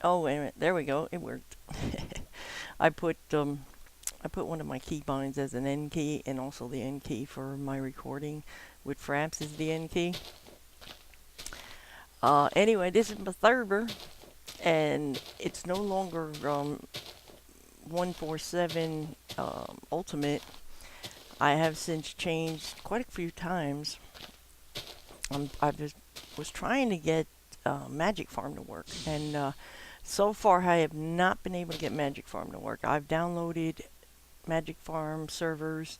Oh, wait a minute. There we go. It worked. I put one of my key binds as an N key and also the N key for my recording with Fraps is the N key. Anyway, this is my server and it's no longer 147 Ultimate. I have since changed quite a few times. I just was trying to get Magic Farm to work, and so far I have not been able to get Magic Farm to work. I've downloaded Magic Farm servers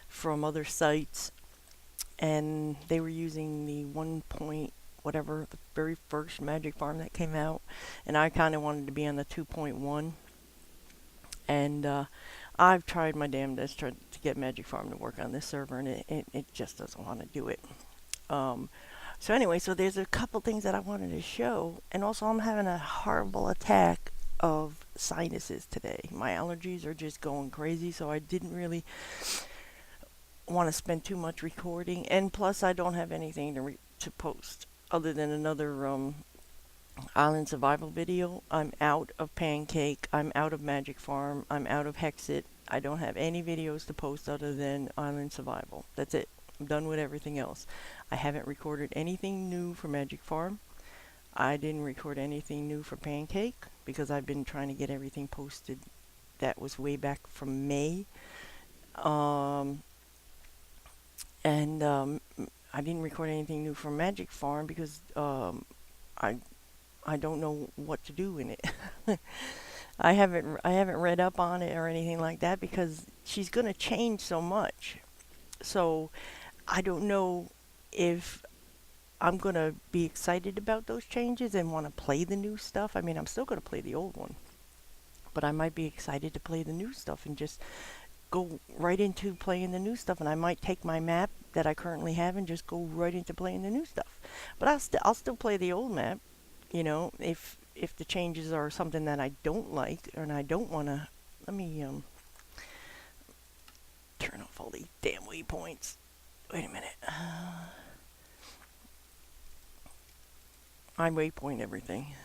from other sites, and they were using the 1 point whatever, the very first Magic Farm that came out, and I kind of wanted to be on the 2.1. And I've tried my damnedest to get Magic Farm to work on this server, and it just doesn't want to do it. So anyway, so there's a couple things that I wanted to show, and also I'm having a horrible attack of sinuses today. My allergies are just going crazy, so I didn't really want to spend too much recording, and plus I don't have anything to post other than another Island Survival video. I'm out of Pancake, I'm out of Magic Farm, I'm out of Hexit. I don't have any videos to post other than Island Survival. That's it. I'm done with everything else. I haven't recorded anything new for Magic Farm. I didn't record anything new for Pancake because I've been trying to get everything posted that was way back from May. I didn't record anything new for Magic Farm because I don't know what to do in it. I haven't read up on it or anything like that because she's gonna change so much. So I don't know if I'm gonna be excited about those changes and want to play the new stuff. I mean, I'm still gonna play the old one, but I might be excited to play the new stuff and just go right into playing the new stuff. And I might take my map that I currently have and just go right into playing the new stuff. But I'll still play the old map. You know, if the changes are something that I don't like and I don't want to. Let me turn off all these damn waypoints. Wait a minute. I waypoint everything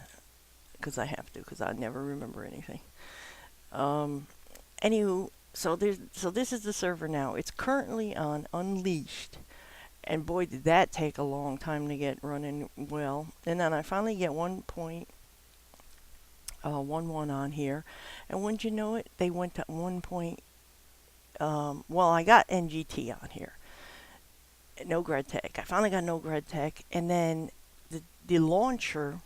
because I have to, because I never remember anything. Anywho, so this is the server now. It's currently on Unleashed, and boy did that take a long time to get running well. And then I finally get 1.11 on here, and wouldn't you know it, they went to 1. Well, I got NGT on here. No Grad Tech. I finally got no Grad Tech, and then the launcher,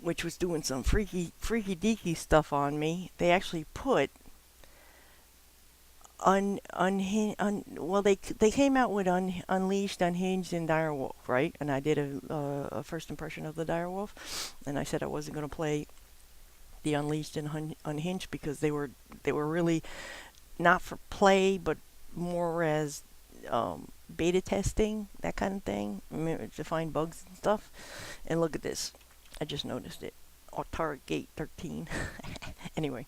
which was doing some freaky deaky stuff on me, they actually put well, they came out with Unleashed, Unhinged, and Direwolf, right? And I did a first impression of the Direwolf, and I said I wasn't going to play the Unleashed and Unhinged because they were really not for play, but more as beta testing, that kind of thing, to find bugs and stuff. And look at this, I just noticed it. Autark Gate 13. Anyway,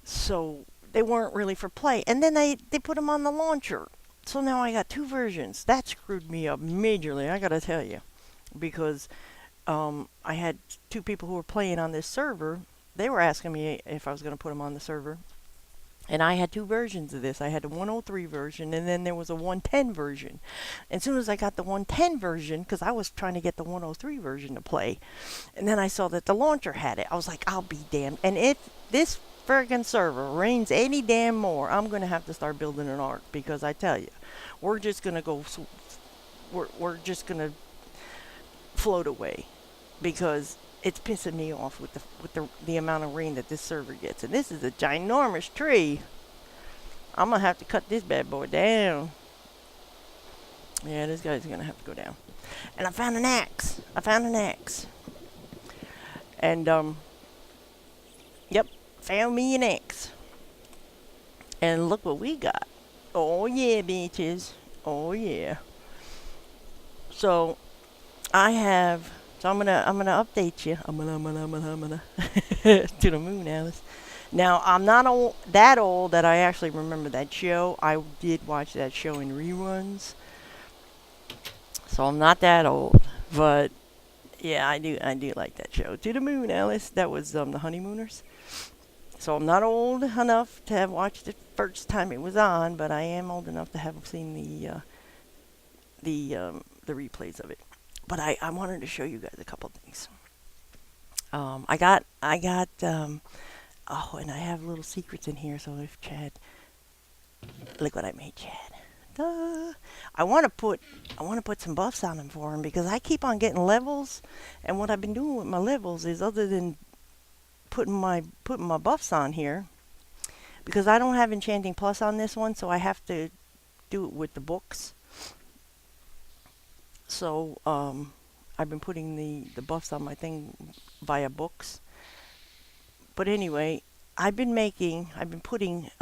so they weren't really for play, and then they put them on the launcher. So now I got two versions. That screwed me up majorly, I gotta tell you, because I had two people who were playing on this server. They were asking me if I was going to put them on the server, and I had two versions of this. I had the 103 version, and then there was a 110 version. And as soon as I got the 110 version, because I was trying to get the 103 version to play, and then I saw that the launcher had it, I was like, I'll be damned. And if this friggin' server rains any damn more, I'm going to have to start building an ark, because I tell you, we're just going to go, we're just going to float away, because it's pissing me off with the amount of rain that this server gets. And this is a ginormous tree. I'm going to have to cut this bad boy down. Yeah, this guy's going to have to go down. And I found an axe. And, yep, found me an axe. And look what we got. Oh, yeah, bitches. Oh, yeah. So, I'm gonna update you. I'm gonna to the moon, Alice. Now I'm not that old that I actually remember that show. I did watch that show in reruns, so I'm not that old. But Yeah, I do like that show. To the Moon, Alice. That was the Honeymooners. So I'm not old enough to have watched it first time it was on, but I am old enough to have seen the replays of it. But I wanted to show you guys a couple things. I got oh, and I have little secrets in here. So if Chad, look what I made, Chad. Duh. I want to put some buffs on him for him because I keep on getting levels, and what I've been doing with my levels is other than putting my buffs on here, because I don't have enchanting plus on this one, so I have to do it with the books. So I've been putting the buffs on my thing via books. But anyway, I've been putting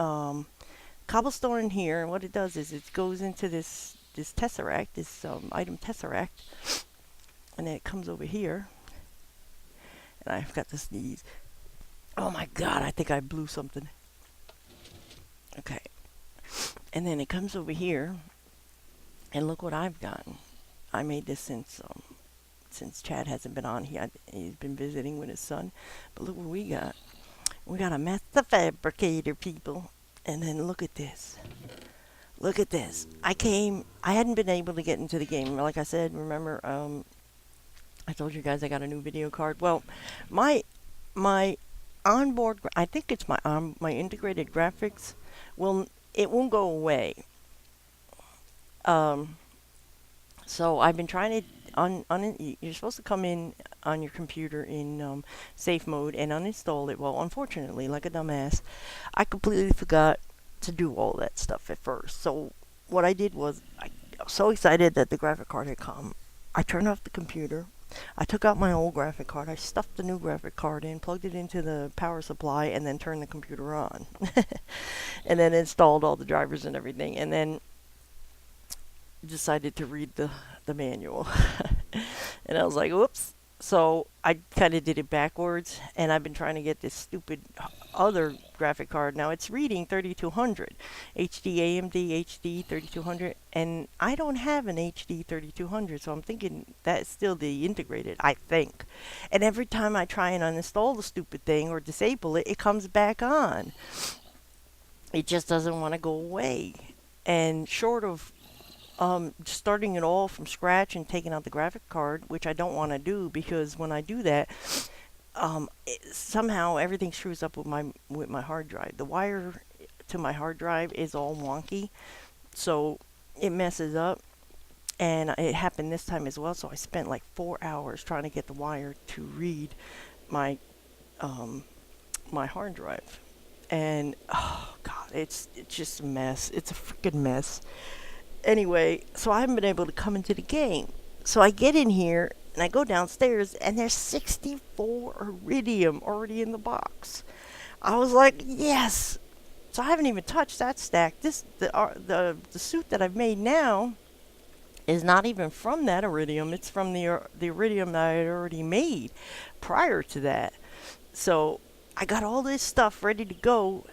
cobblestone in here, and what it does is it goes into this tesseract, this item tesseract, and then it comes over here, and I've got to sneeze. Oh my god, I think I blew something. Okay, and then it comes over here, and look what I've gotten. I made this since Chad hasn't been on. He's been visiting with his son, but look what we got. We got a master fabricator, people. And then look at this. Look at this. I hadn't been able to get into the game. Like I said, remember, I told you guys I got a new video card. Well, my onboard, I think it's my integrated graphics, it won't go away. So I've been trying to, you're supposed to come in on your computer in safe mode and uninstall it. Well, unfortunately, like a dumbass, I completely forgot to do all that stuff at first. So what I did was, I was so excited that the graphic card had come. I turned off the computer. I took out my old graphic card. I stuffed the new graphic card in, plugged it into the power supply, and then turned the computer on. And then installed all the drivers and everything. And then decided to read the manual. And I was like, oops. So I kind of did it backwards, and I've been trying to get this stupid other graphic card. Now it's reading 3200 HD AMD HD 3200, and I don't have an HD 3200, so I'm thinking that's still the integrated, I think. And every time I try and uninstall the stupid thing or disable it, it comes back on. It just doesn't want to go away. And short of starting it all from scratch and taking out the graphic card, which I don't want to do, because when I do that, somehow everything screws up with my hard drive. The wire to my hard drive is all wonky, so it messes up. And it happened this time as well. So I spent like 4 hours trying to get the wire to read my my hard drive, and oh god, it's just a mess. It's a freaking mess. Anyway, so I haven't been able to come into the game. So I get in here and I go downstairs, and there's 64 iridium already in the box. I was like, yes. So I haven't even touched that stack. The suit that I've made now is not even from that iridium. It's from the iridium that I had already made prior to that. So I got all this stuff ready to go.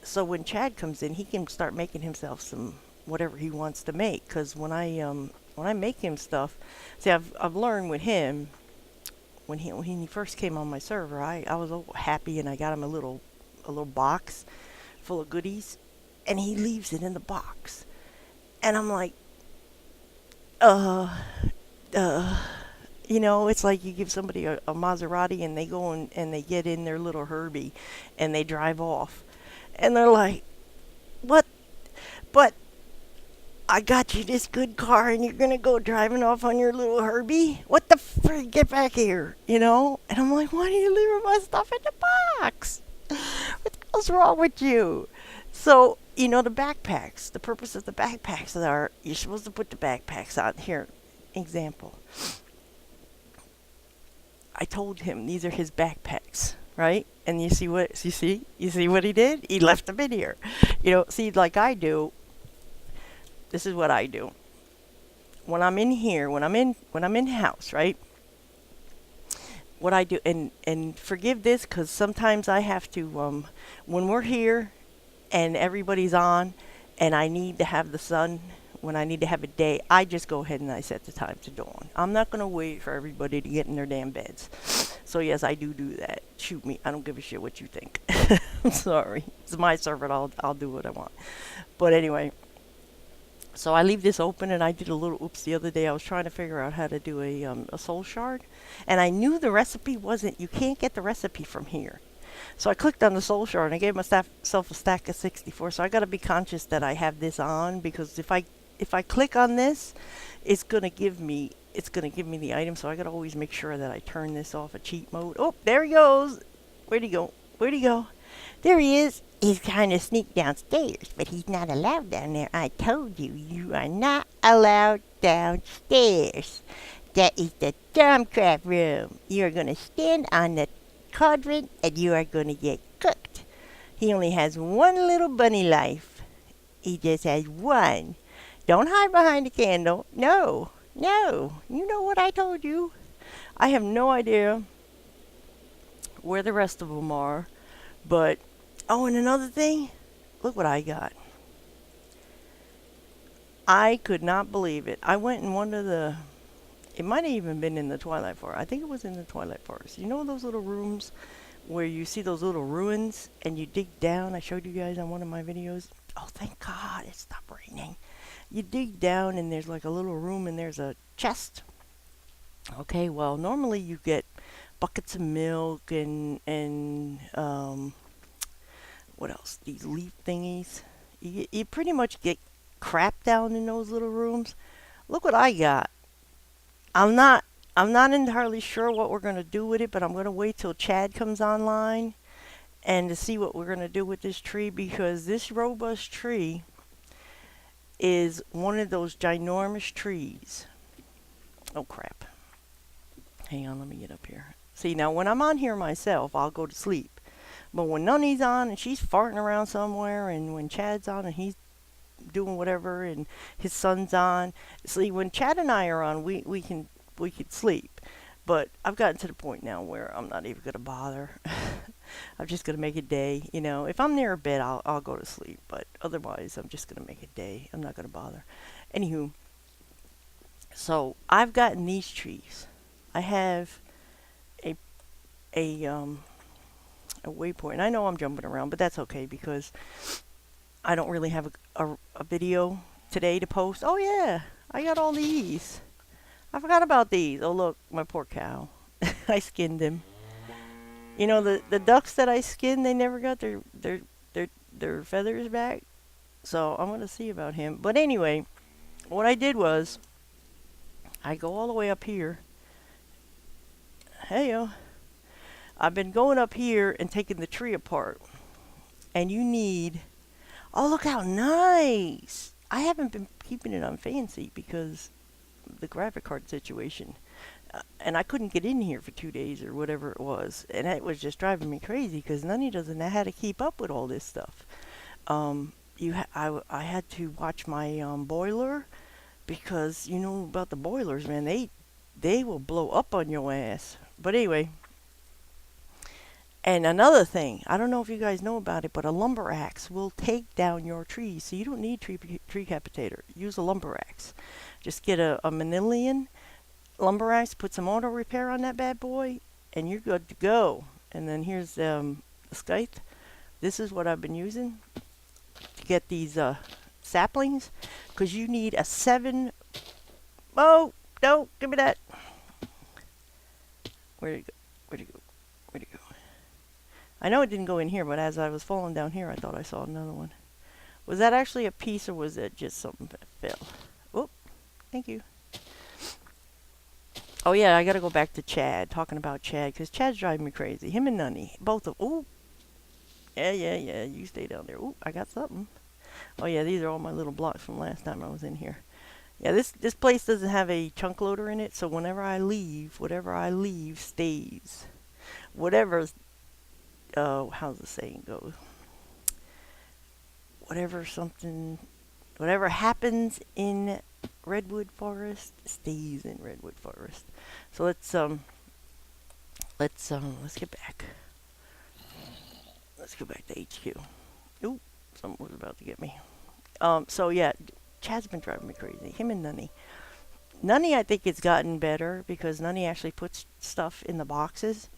So when Chad comes in, he can start making himself some whatever he wants to make. Because when I make him stuff, see, I've learned with him, when he first came on my server, I was all happy, and I got him a little box full of goodies, and he leaves it in the box, and I'm like, it's like you give somebody a Maserati, and they go and they get in their little Herbie, and they drive off, and they're like, what? But I got you this good car, and you're gonna go driving off on your little Herbie? What the frig? Get back here, And I'm like, why are you leaving my stuff in the box? What the hell's wrong with you? So, the backpacks, the purpose of the backpacks are, you're supposed to put the backpacks on. Here, example. I told him these are his backpacks, right? And you see what he did? He left them in here. See, like I do. This is what I do. When I'm in here, when I'm in house, right? What I do, and forgive this, because sometimes I have to, when we're here and everybody's on, and I need to have the sun, when I need to have a day, I just go ahead and I set the time to dawn. I'm not going to wait for everybody to get in their damn beds. So yes, I do that. Shoot me. I don't give a shit what you think. I'm sorry. It's my server. I'll do what I want. But anyway, so I leave this open, and I did a little oops the other day. I was trying to figure out how to do a soul shard, and I knew the recipe wasn't. You can't get the recipe from here. So I clicked on the soul shard and I gave myself a stack of 64. So I got to be conscious that I have this on, because if I click on this, it's gonna give me the item. So I got to always make sure that I turn this off a cheat mode. Oh, there he goes. Where'd he go? Where'd he go? There he is. He's trying to sneak downstairs, but he's not allowed down there. I told you, you are not allowed downstairs. That is the Domcraft room. You are going to stand on the cauldron and you are going to get cooked. He only has one little bunny life. He just has one. Don't hide behind the candle. No, no. You know what I told you. I have no idea where the rest of them are, but oh, and another thing, look what I got. I could not believe it. I went in one of it might have even been in the Twilight Forest. I think it was in the Twilight Forest. You know those little rooms where you see those little ruins and you dig down? I showed you guys on one of my videos. Oh, thank God it stopped raining. You dig down and there's like a little room and there's a chest. Okay, well, normally you get buckets of milk and what else? These leaf thingies. You pretty much get crap down in those little rooms. Look what I got. I'm not entirely sure what we're gonna do with it, but I'm gonna wait till Chad comes online and to see what we're gonna do with this tree, because this robust tree is one of those ginormous trees. Oh crap. Hang on, let me get up here. See, now when I'm on here myself, I'll go to sleep. But when Nunny's on and she's farting around somewhere, and when Chad's on and he's doing whatever, and his son's on, see, when Chad and I are on, we can sleep. But I've gotten to the point now where I'm not even gonna bother. I'm just gonna make a day. You know, if I'm near a bed, I'll go to sleep. But otherwise, I'm just gonna make a day. I'm not gonna bother. Anywho, so I've gotten these trees. I have a waypoint. I know I'm jumping around, but that's okay because I don't really have a video today to post. Oh yeah, I got all these. I forgot about these. Oh look, my poor cow. I skinned him. You know, the ducks that I skinned, they never got their feathers back. So I'm gonna see about him. But anyway, what I did was I go all the way up here. Hey, I've been going up here and taking the tree apart. And you need... Oh, look how nice! I haven't been keeping it on fancy because the graphic card situation. And I couldn't get in here for 2 days or whatever it was. And it was just driving me crazy because Nunny doesn't know how to keep up with all this stuff. I had to watch my boiler because you know about the boilers, man. They will blow up on your ass. But anyway... And another thing, I don't know if you guys know about it, but a lumber axe will take down your trees. So you don't need tree capitator. Use a lumber axe. Just get a manilian lumber axe, put some auto repair on that bad boy, and you're good to go. And then here's the scythe. This is what I've been using to get these saplings, because you need a 7... Oh, no, give me that. Where'd it go? Where'd it go? Where'd it go? I know it didn't go in here, but as I was falling down here, I thought I saw another one. Was that actually a piece, or was that just something that fell? Oh, thank you. Oh yeah, I gotta go back to Chad, talking about Chad, because Chad's driving me crazy. Him and Nunny, both of... Oh, yeah, you stay down there. Oh, I got something. Oh yeah, these are all my little blocks from last time I was in here. Yeah, this place doesn't have a chunk loader in it, so whenever I leave, whatever I leave stays. Whatever's... how's the saying go? Whatever happens in Redwood Forest stays in Redwood Forest. So let's get back. Let's go back to HQ. Ooh, something was about to get me. So yeah, Chad's been driving me crazy. Him and Nunny. Nunny, I think it's gotten better because Nunny actually puts stuff in the boxes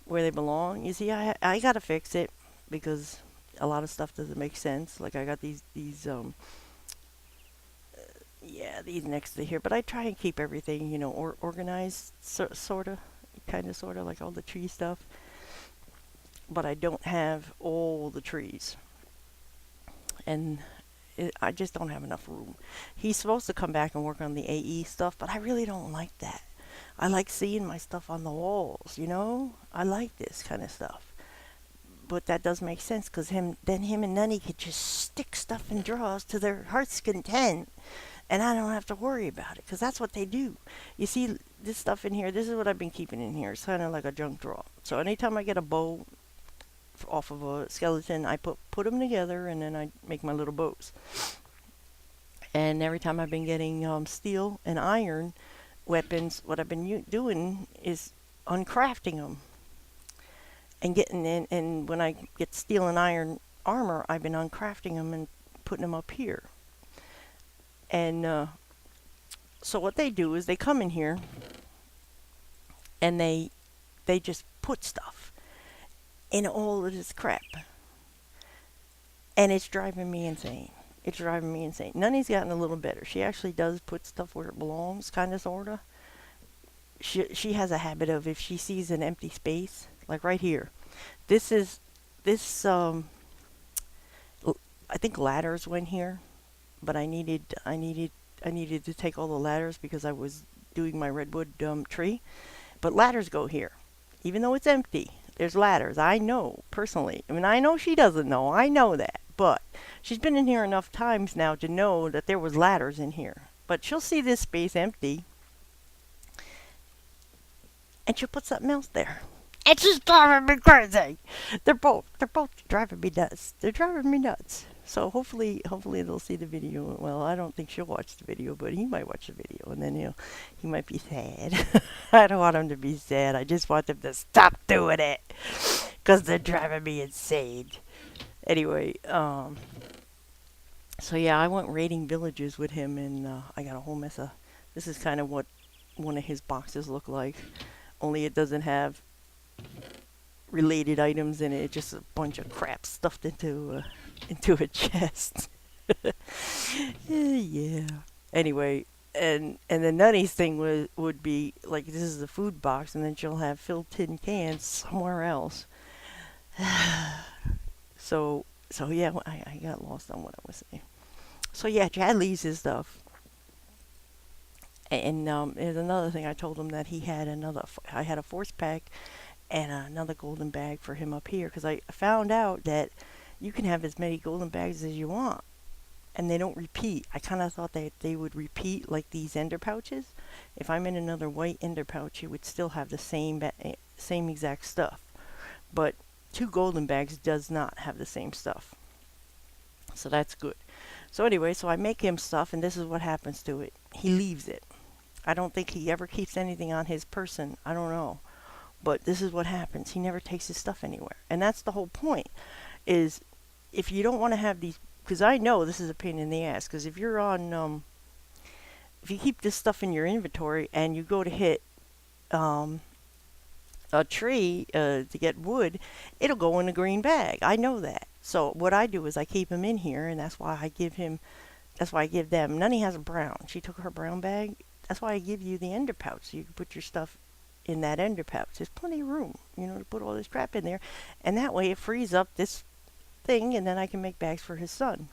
where they belong. You see, I gotta fix it because a lot of stuff doesn't make sense. Like I got these yeah, these next to here, but I try and keep everything, organized, sort of, kind of, sort of, like all the tree stuff. But I don't have all the trees, and I just don't have enough room. He's supposed to come back and work on the AE stuff, but I really don't like that. I like seeing my stuff on the walls. I like this kind of stuff. But that does make sense because him and Nunny could just stick stuff in drawers to their heart's content, and I don't have to worry about it because that's what they do. You see, this stuff in here, this is what I've been keeping in here. It's kind of like a junk drawer. So anytime I get a bow off of a skeleton, I put them together, and then I make my little bows. And every time I've been getting steel and iron weapons, what I've been doing is uncrafting them and getting in. And when I get steel and iron armor, I've been uncrafting them and putting them up here. And so what they do is they come in here and they just put stuff in all of this crap, and it's driving me insane. It's driving me insane. Nunny's gotten a little better. She actually does put stuff where it belongs, kind of, sorta. She has a habit of, if she sees an empty space, like right here. This I think ladders went here, but I needed to take all the ladders because I was doing my redwood tree. But ladders go here, even though it's empty. There's ladders. I know personally. I mean, I know she doesn't know. I know that, but she's been in here enough times now to know that there was ladders in here. But she'll see this space empty, and she'll put something else there. And she's driving me crazy. They're both driving me nuts. They're driving me nuts. So hopefully they'll see the video. Well, I don't think she'll watch the video, but he might watch the video, and then he might be sad. I don't want him to be sad. I just want them to stop doing it, because they're driving me insane. Anyway, so yeah, I went raiding villages with him, and I got a whole mess of. This is kind of what one of his boxes look like, only it doesn't have related items in it. It's just a bunch of crap stuffed into a chest. Yeah. Anyway, and the Nunny's thing would be like, this is the food box, and then she'll have filled tin cans somewhere else. So yeah, I got lost on what I was saying. So yeah, Chad leaves his stuff. And there's another thing. I told him that I had a force pack and another golden bag for him up here, because I found out that you can have as many golden bags as you want, and they don't repeat. I kind of thought that they would repeat like these ender pouches. If I'm in another white ender pouch, it would still have the same exact stuff. But 2 golden bags does not have the same stuff. So that's good. So anyway, so I make him stuff, and this is what happens to it. He leaves it. I don't think he ever keeps anything on his person. I don't know. But this is what happens. He never takes his stuff anywhere. And that's the whole point, is if you don't want to have these, because I know this is a pain in the ass, because if you're on, if you keep this stuff in your inventory and you go to hit a tree to get wood, it'll go in a green bag. I know that. So what I do is I keep him in here, and that's why I give them. Nunny has a brown. She took her brown bag. That's why I give you the ender pouch, so you can put your stuff in that ender pouch. There's plenty of room, to put all this crap in there, and that way it frees up this thing, and then I can make bags for his son.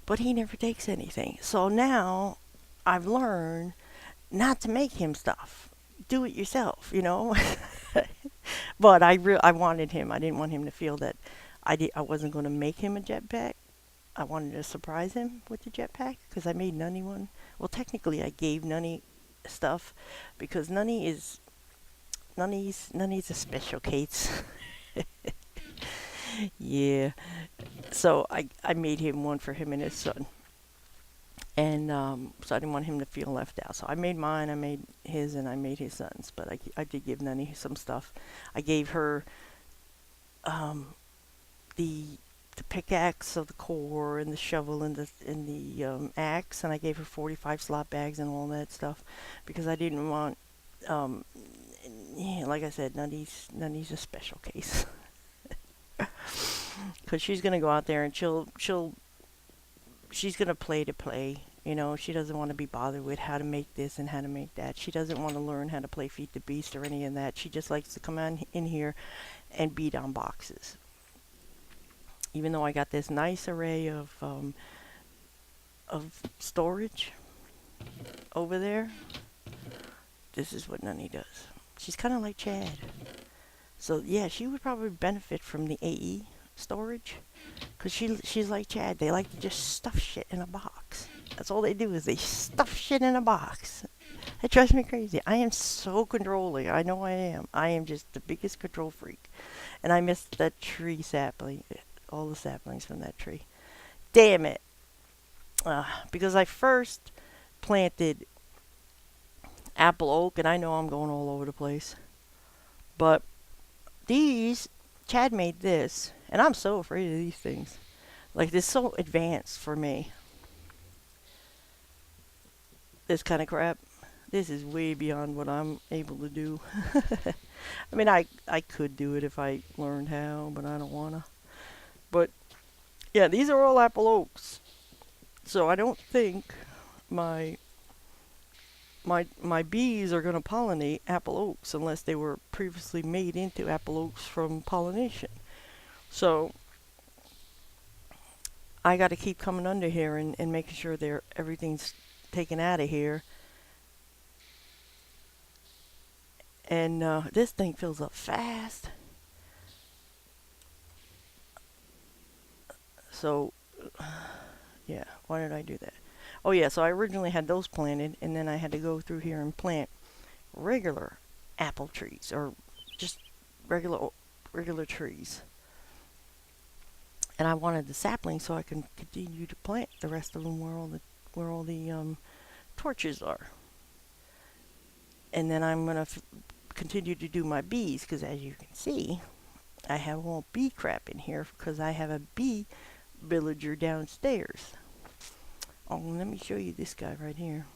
But he never takes anything. So now I've learned not to make him stuff. Do it yourself, But I wanted him. I didn't want him to feel that I wasn't going to make him a jetpack. I wanted to surprise him with the jetpack, because I made Nunny one. Well, technically I gave Nunny stuff, because Nunny's a special case. Yeah. So I made him one for him and his son. And so I didn't want him to feel left out. So I made mine, I made his, and I made his son's. But I did give Nunny some stuff. I gave her the the pickaxe of the core and the shovel and the axe, and I gave her 45 slot bags and all that stuff because I didn't want, um, yeah, like I said, Nunny's a special case because she's gonna go out there and she's gonna play to play. You know, she doesn't want to be bothered with how to make this and how to make that. She doesn't want to learn how to play Feed the Beast or any of that. She just likes to come on in here and beat on boxes. Even though I got this nice array of storage over there, this is what Nunny does. She's kind of like Chad. So yeah, she would probably benefit from the AE storage, because she's like Chad. They like to just stuff shit in a box. That's all they do is they stuff shit in a box. It drives me crazy. I am so controlling. I know I am. I am just the biggest control freak. And I missed that tree sapling. All the saplings from that tree. Damn it. Because I first planted apple oak, and I know I'm going all over the place. But these, Chad made this, and I'm so afraid of these things. Like, this is so advanced for me. This kind of crap. This is way beyond what I'm able to do. I mean, I could do it if I learned how, but I don't wanna. But yeah, these are all apple oaks. So I don't think my bees are gonna pollinate apple oaks unless they were previously made into apple oaks from pollination. So I got to keep coming under here and making sure everything's taken out of here. And this thing fills up fast. So yeah, why did I do that? Oh yeah, so I originally had those planted, and then I had to go through here and plant regular apple trees, or just regular trees. And I wanted the saplings so I can continue to plant the rest of them where all the torches are. And then I'm gonna continue to do my bees, because as you can see, I have all bee crap in here because I have a bee villager downstairs. Oh, let me show you this guy right here.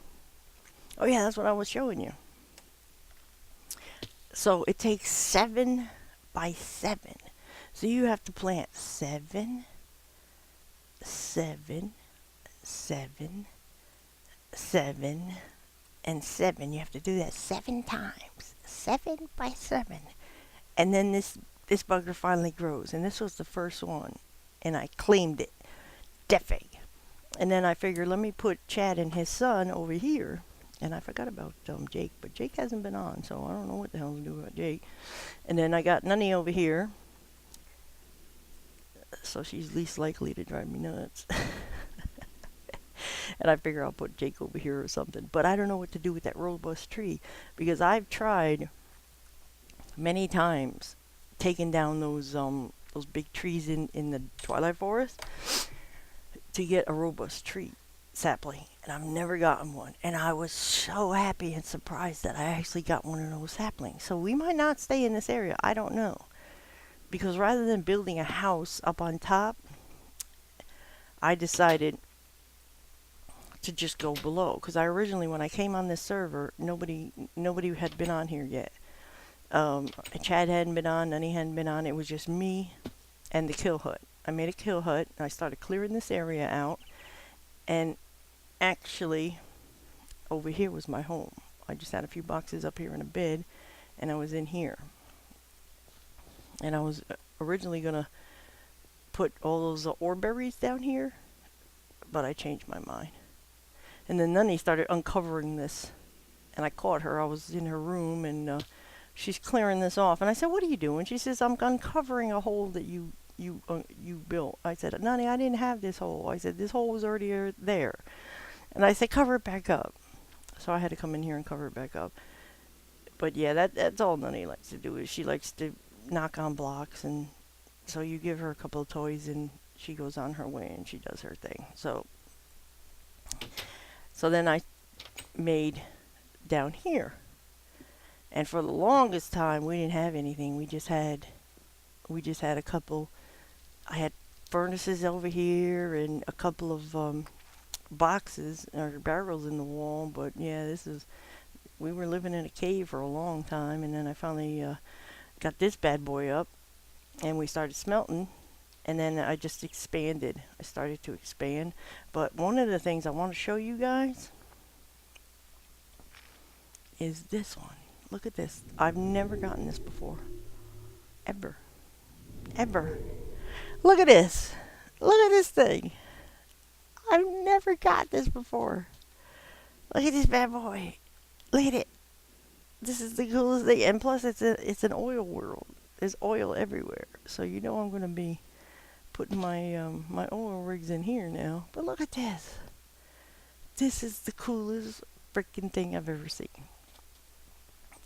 Oh yeah, that's what I was showing you. So it takes 7 by 7. So you have to plant 7, 7, 7, 7, and 7. You have to do that 7 times. 7 by 7. And then this bugger finally grows. And this was the first one. And I claimed it. Defig. And then I figured, let me put Chad and his son over here. And I forgot about Jake, but Jake hasn't been on, so I don't know what the hell to do about Jake. And then I got Nunny over here. So she's least likely to drive me nuts. And I figure I'll put Jake over here or something. But I don't know what to do with that robust tree, because I've tried many times taking down those big trees in the Twilight Forest to get a robust tree sapling, and I've never gotten one. And I was so happy and surprised that I actually got one of those saplings. So we might not stay in this area. I don't know. Because rather than building a house up on top, I decided to just go below. Because I originally, when I came on this server, nobody had been on here yet. Chad hadn't been on, Nunny hadn't been on. It was just me and the kill hut. I made a kill hut, and I started clearing this area out. And actually, over here was my home. I just had a few boxes up here in a bed, and I was in here. And I was originally going to put all those ore berries down here, but I changed my mind. And then Nunny started uncovering this, and I caught her. I was in her room, and she's clearing this off. And I said, "What are you doing?" She says, "I'm uncovering a hole that you built." I said, "Nunny, I didn't have this hole." I said, "This hole was already there." And I said, "Cover it back up." So I had to come in here and cover it back up. But yeah, that's all Nunny likes to do, is she likes to knock on blocks, and so you give her a couple of toys and she goes on her way and she does her thing. So then I made down here, and for the longest time we didn't have anything. We just had a couple. I had furnaces over here and a couple of boxes or barrels in the wall. But yeah, we were living in a cave for a long time, and then I finally got this bad boy up, and we started smelting, and then I just expanded. I started to expand. But one of the things I want to show you guys is this one. Look at this. I've never gotten this before. Ever. Ever. Look at this. Look at this thing. I've never got this before. Look at this bad boy. Look at it. This is the coolest thing. And plus it's an oil world. There's oil everywhere. So you know I'm gonna be putting my oil rigs in here now. But look at this. This is the coolest freaking thing I've ever seen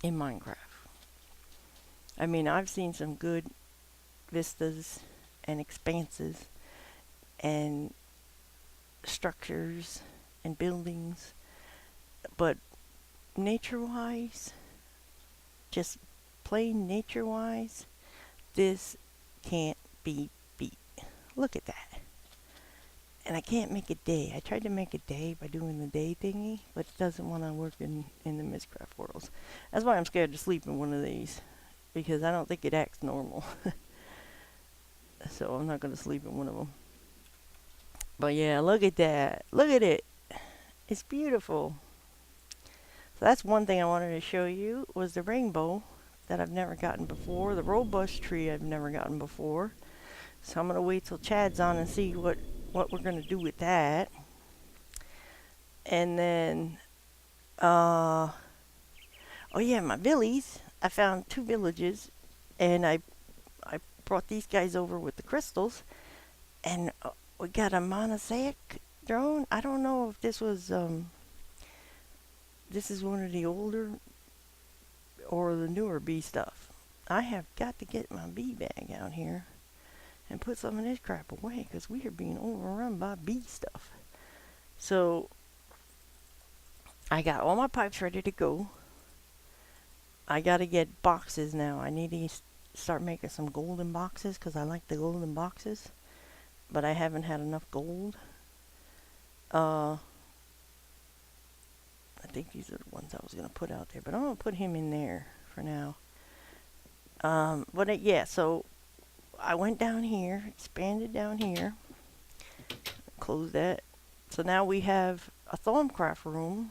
in Minecraft. I mean, I've seen some good vistas and expanses and structures and buildings, but nature-wise, just plain nature-wise, this can't be beat. Look at that. And I can't make a day. I tried to make a day by doing the day thingy, but it doesn't want to work in the Mizcraft worlds. That's why I'm scared to sleep in one of these, because I don't think it acts normal. So I'm not going to sleep in one of them. But yeah, look at that. Look at it. It's beautiful. So that's one thing I wanted to show you was the rainbow that I've never gotten before. The robust tree I've never gotten before. So I'm going to wait till Chad's on and see what we're going to do with that. And then, oh yeah, my villies. I found 2 villages, and I brought these guys over with the crystals, and we got a mosaic drone. I don't know if this was this is one of the older or the newer bee stuff. I have got to get my bee bag out here and put some of this crap away, because we are being overrun by bee stuff. So I got all my pipes ready to go. I got to get boxes now. I need to start making some golden boxes, because I like the golden boxes, but I haven't had enough gold. I think these are the ones I was going to put out there, but I'm going to put him in there for now. Yeah, so I went down here, expanded down here, closed that. So now we have a Thaumcraft room,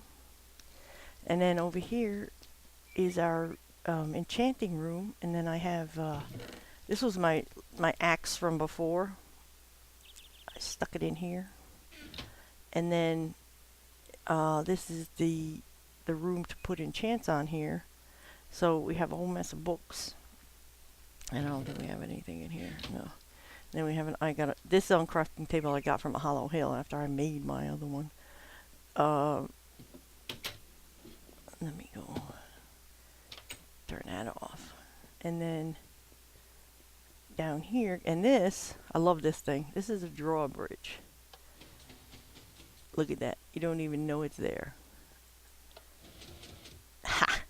and then over here is our enchanting room, and then I have, this was my axe from before. I stuck it in here. And then this is the room to put enchants on here. So we have a whole mess of books. And I don't think we have anything in here. No. Then we have this crafting table I got from a Hollow Hill after I made my other one. Let me go turn that off. And then down here, and this, I love this thing. This is a drawbridge. Look at that. You don't even know it's there. Ha!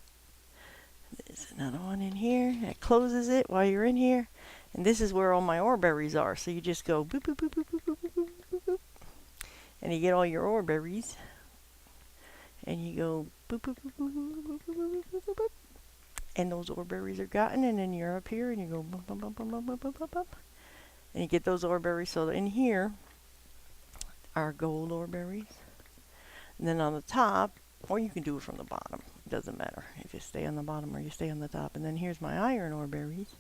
There's another one in here. That closes it while you're in here. And this is where all my ore berries are. So you just go boop, boop, boop, boop, boop, boop, boop, boop, boop. And you get all your ore berries. And you go boop, boop, boop, boop, boop, boop, boop, boop, boop, boop, boop. And those ore berries are gotten. And then you're up here and you go boop, boop, boop, boop, boop, boop, boop, boop. And you get those ore berries. So in here are gold ore berries. And then on the top, or you can do it from the bottom. It doesn't matter if you stay on the bottom or you stay on the top. And then here's my iron ore berries.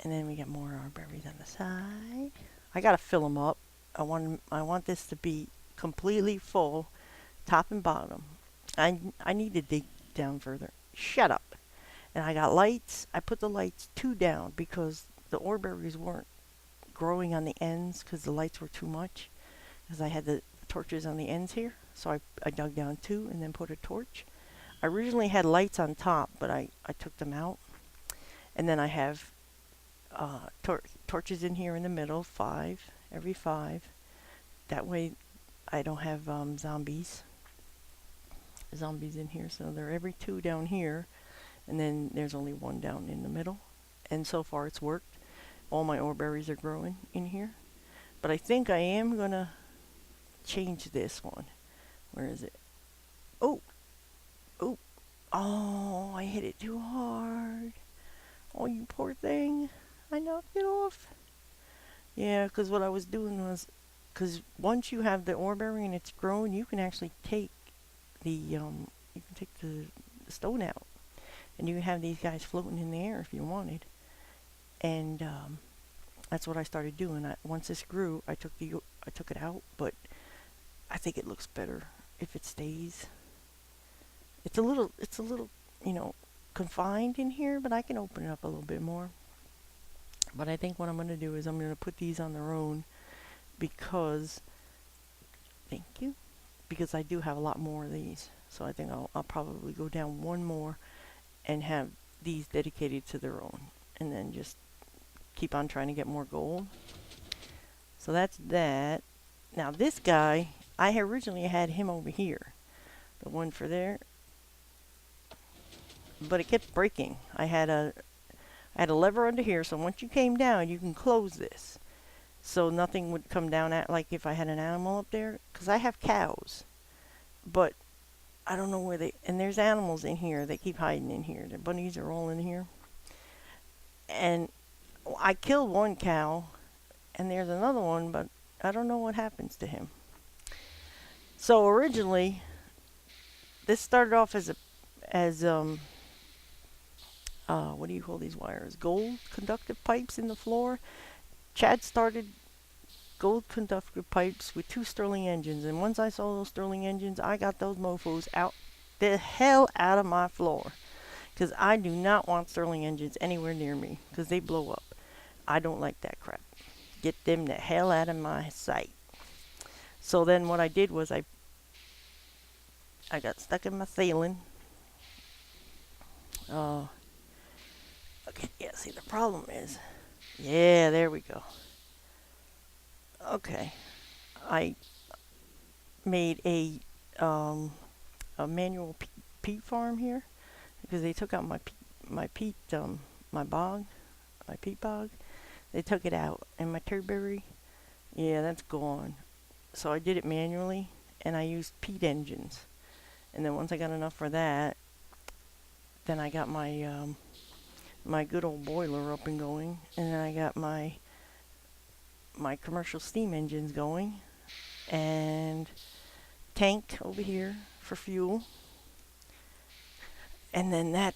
And then we get more ore berries on the side. I gotta fill them up. I want this to be completely full, top and bottom. I need to dig down further. Shut up. And I got lights. I put the lights 2 down because the ore berries weren't growing on the ends because the lights were too much. Because I had the torches on the ends here. So I dug down 2 and then put a torch. I originally had lights on top, but I took them out. And then I have torches in here in the middle, 5, every 5. That way I don't have zombies in here. So they're every 2 down here. And then there's only 1 down in the middle. and so far it's worked. All my ore berries are growing in here. But I think I am gonna change this one. Where is it? Oh, oh, oh, I hit it too hard. Oh, you poor thing. I knocked it off. Yeah, because what I was doing was, because once you have the ore berry and it's grown, you can actually take the stone out, and you can have these guys floating in the air if you wanted. And that's what I started doing. Once this grew, I took it out, but I think it looks better if it stays. It's a little, you know, confined in here, but I can open it up a little bit more. But I think what I'm going to do is I'm going to put these on their own because, thank you, because I do have a lot more of these. So I think I'll probably go down one more and have these dedicated to their own, and then just keep on trying to get more gold. So that's that. Now this guy, I originally had him over here, the one for there, but it kept breaking. I had a lever under here, so once you came down, you can close this. So nothing would come down at, like if I had an animal up there, because I have cows, but I don't know where and there's animals in here. They keep hiding in here. The bunnies are all in here. And I killed one cow, and there's another one, but I don't know what happens to him. So originally, this started off as what do you call these wires? Gold conductive pipes in the floor. Chad started gold conductive pipes with 2 Stirling engines, and once I saw those Stirling engines, I got those mofos out the hell out of my floor, because I do not want Stirling engines anywhere near me, because they blow up. I don't like that crap. Get them the hell out of my sight. So then what I did was I got stuck in my ceiling. Okay, yeah, see, the problem is, yeah, there we go. Okay, I made a manual peat farm here because they took out my peat my peat bog. They took it out, and my turberry, yeah, that's gone. So I did it manually, and I used peat engines. And then once I got enough for that, then I got my good old boiler up and going, and then I got my commercial steam engines going, and tank over here for fuel. And then that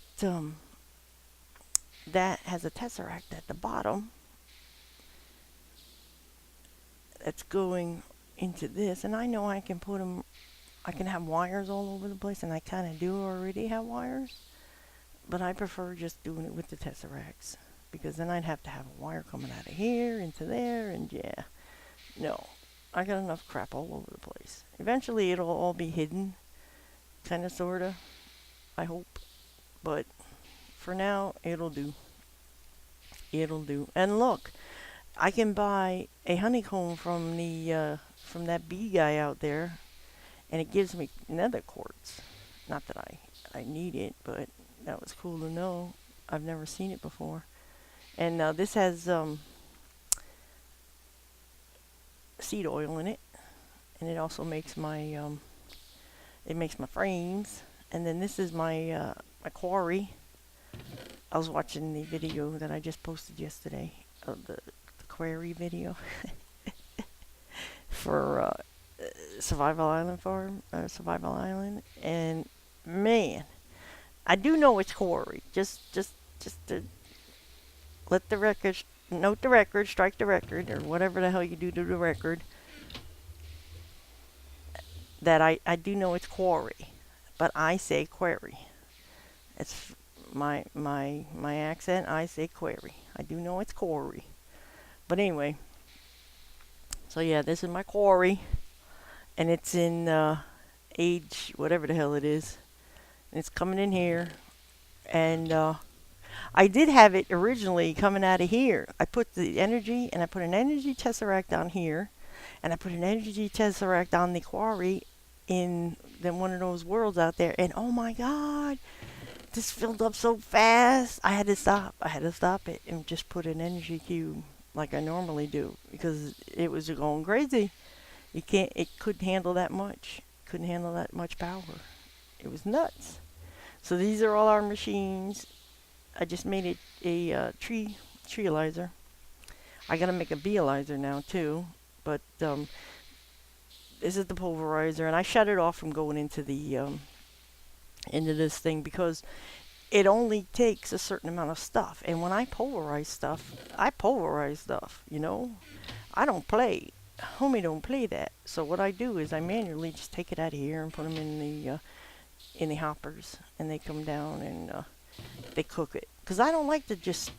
has a tesseract at the bottom that's going into this, and I know I can have wires all over the place, and I kind of do already have wires, but I prefer just doing it with the tesseracts, because then I'd have to have a wire coming out of here into there, and yeah, no, I got enough crap all over the place. Eventually it'll all be hidden, kind of, sort of, I hope, but for now it'll do. And look, I can buy a honeycomb from that bee guy out there, and it gives me nether quartz. Not that I need it, but that was cool to know. I've never seen it before. And this has seed oil in it, and it also makes my frames. And then this is my quarry. I was watching the video that I just posted yesterday, the quarry video for Survival Island, and man, I do know it's quarry. Just to let the record, note the record, strike the record, or whatever the hell you do to the record, that I do know it's quarry, but I say quarry. It's my accent. I say quarry. I do know it's quarry, but anyway. So yeah, this is my quarry, and it's in age whatever the hell it is. And it's coming in here, and I did have it originally coming out of here. I put the energy, and I put an energy tesseract on here, and I put an energy tesseract on the quarry in one of those worlds out there. And oh my God, this filled up so fast. I had to stop. I had to stop it and just put an energy cube like I normally do because it was going crazy. It couldn't handle that much. Couldn't handle that much power. It was nuts. So these are all our machines. I just made it a treealizer. I gotta make a beealizer now too, but this is the pulverizer, and I shut it off from going into the into this thing because it only takes a certain amount of stuff. And when I pulverize stuff. You know, I don't play. Homie don't play that. So what I do is I manually just take it out of here and put them in the hoppers, and they come down and they cook it. Cause I don't like to just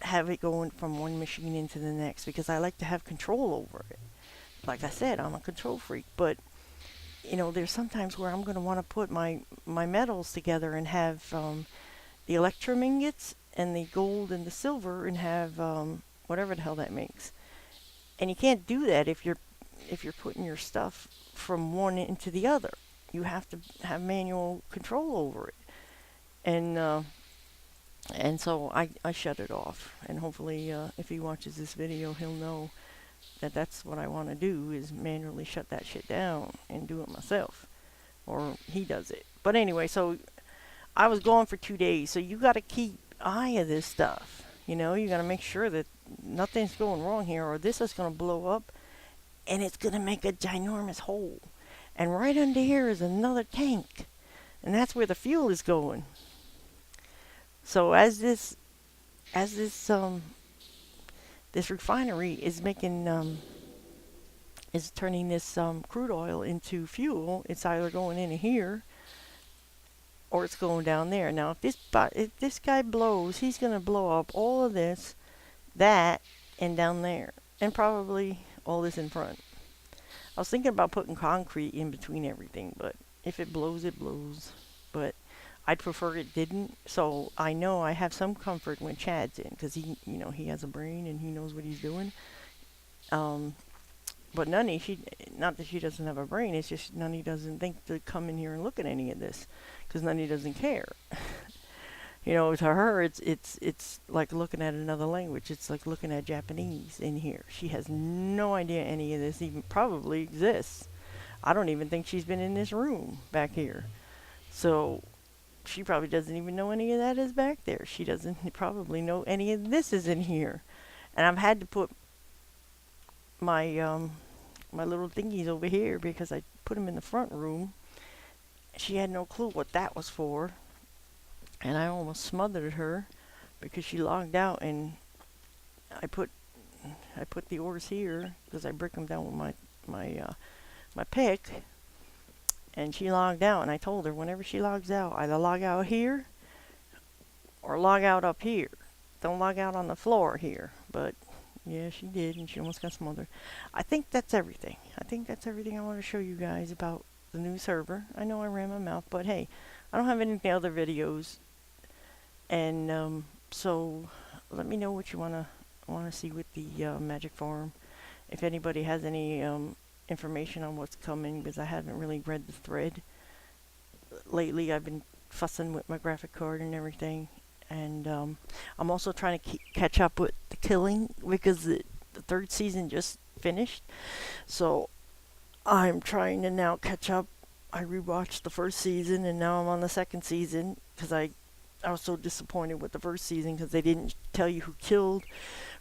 have it going from one machine into the next because I like to have control over it. Like I said, I'm a control freak, but you know, there's sometimes where I'm going to want to put my metals together and have the electrum ingots and the gold and the silver and have whatever the hell that makes. And you can't do that if you're putting your stuff from one into the other. You have to have manual control over it. And so I shut it off. And hopefully, if he watches this video, he'll know that that's what I want to do is manually shut that shit down and do it myself. Or he does it. But anyway, so I was gone for 2 days. So you got to keep eye of this stuff. You know, you got to make sure that nothing's going wrong here or this is going to blow up and it's going to make a ginormous hole. And right under here is another tank. And that's where the fuel is going. So this refinery is is turning this crude oil into fuel, it's either going in here or it's going down there. Now, if this guy blows, he's going to blow up all of this, that, and down there, and probably all this in front. I was thinking about putting concrete in between everything, but if it blows, it blows. But I'd prefer it didn't, so I know I have some comfort when Chad's in, because he has a brain and he knows what he's doing. But not that she doesn't have a brain, it's just Nunny doesn't think to come in here and look at any of this, because Nunny doesn't care. To her, it's like looking at another language. It's like looking at Japanese in here. She has no idea any of this even probably exists. I don't even think she's been in this room back here. So she probably doesn't even know any of that is back there. She doesn't probably know any of this is in here. And I've had to put my my little thingies over here because I put them in the front room. She had no clue what that was for. And I almost smothered her because she logged out, and I put the oars here because I break them down with my pick. And she logged out, and I told her whenever she logs out, either log out here or log out up here. Don't log out on the floor here. But yeah, she did, and she almost got smothered. I think that's everything. I want to show you guys about the new server. I know I ran my mouth, but hey, I don't have any other videos. And so let me know what you wanna see with the Magic Farm. If anybody has any information on what's coming, because I haven't really read the thread lately. I've been fussing with my graphic card and everything, and I'm also trying to catch up with the Killing because the third season just finished, so I'm trying to now catch up. I rewatched the first season, and now I'm on the second season because I was so disappointed with the first season because they didn't tell you who killed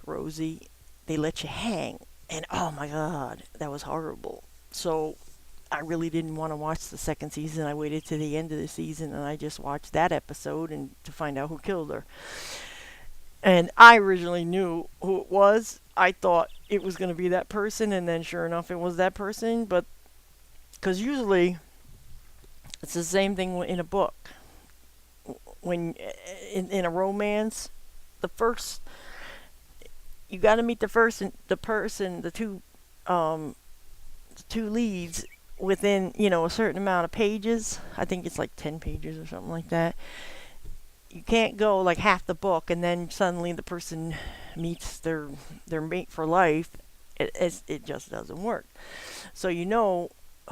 Rosie. They let you hang. And oh my god, that was horrible. So I really didn't want to watch the second season. I waited to the end of the season and I just watched that episode and to find out who killed her. And I originally knew who it was. I thought it was going to be that person, and then sure enough it was that person. But because usually it's the same thing in a book. When in a romance, you got to meet the two leads within a certain amount of pages. I think it's like 10 pages or something like that. You can't go like half the book and then suddenly the person meets their mate for life. It just doesn't work. So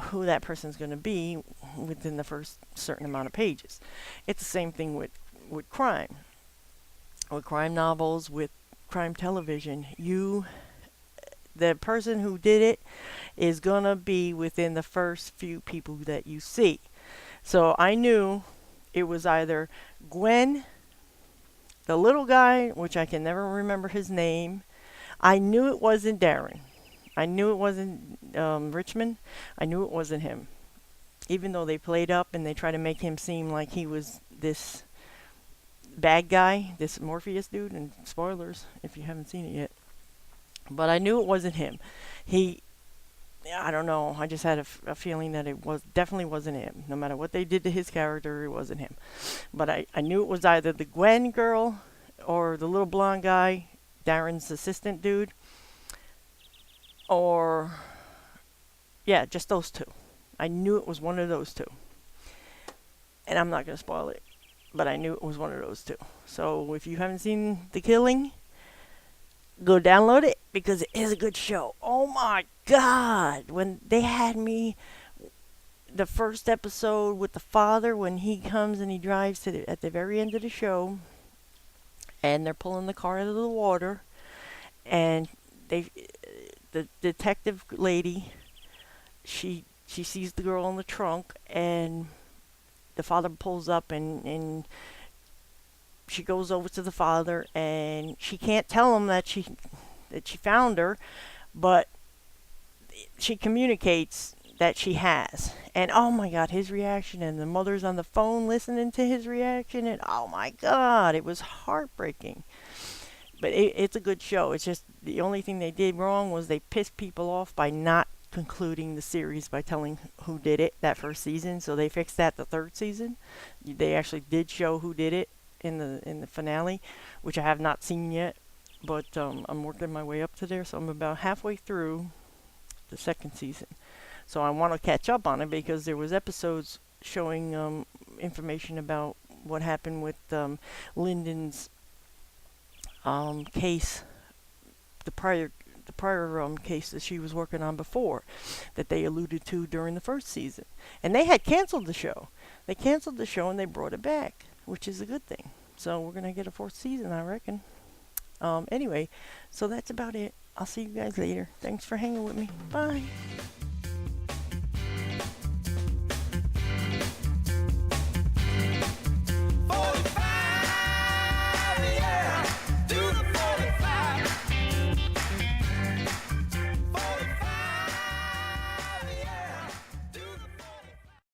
who that person's going to be within the first certain amount of pages. It's the same thing with crime novels, with crime television. The person who did it is going to be within the first few people that you see. So I knew it was either Gwen, the little guy, which I can never remember his name. I knew it wasn't Darren. I knew it wasn't Richmond. I knew it wasn't him. Even though they played up and they tried to make him seem like he was this bad guy, this Morpheus dude, and spoilers if you haven't seen it yet. But I knew it wasn't him. I don't know, I just had a feeling that it definitely wasn't him. No matter what they did to his character, it wasn't him. But I knew it was either the Gwen girl or the little blonde guy, Darren's assistant dude, or, yeah, just those two. I knew it was one of those two. And I'm not going to spoil it, but I knew it was one of those two. So if you haven't seen The Killing, go download it because it is a good show. Oh my God. When they had me, the first episode with the father, when he comes and he drives at the very end of the show, and they're pulling the car out of the water, and the detective lady, she sees the girl in the trunk, and the father pulls up, and she goes over to the father, and she can't tell him that she found her, but she communicates that she has. And oh my God, his reaction, and the mother's on the phone listening to his reaction, and oh my God, it was heartbreaking. But it's a good show. It's just the only thing they did wrong was they pissed people off by not concluding the series by telling who did it that first season. So they fixed that the third season. They actually did show who did it in the finale, which I have not seen yet. But I'm working my way up to there, so I'm about halfway through the second season. So I want to catch up on it because there was episodes showing information about what happened with Lyndon's case, the prior case that she was working on before, that they alluded to during the first season. And they had canceled the show. They canceled the show and they brought it back, which is a good thing. So we're going to get a fourth season, I reckon. Anyway, so that's about it. I'll see you guys later. Thanks for hanging with me. Bye.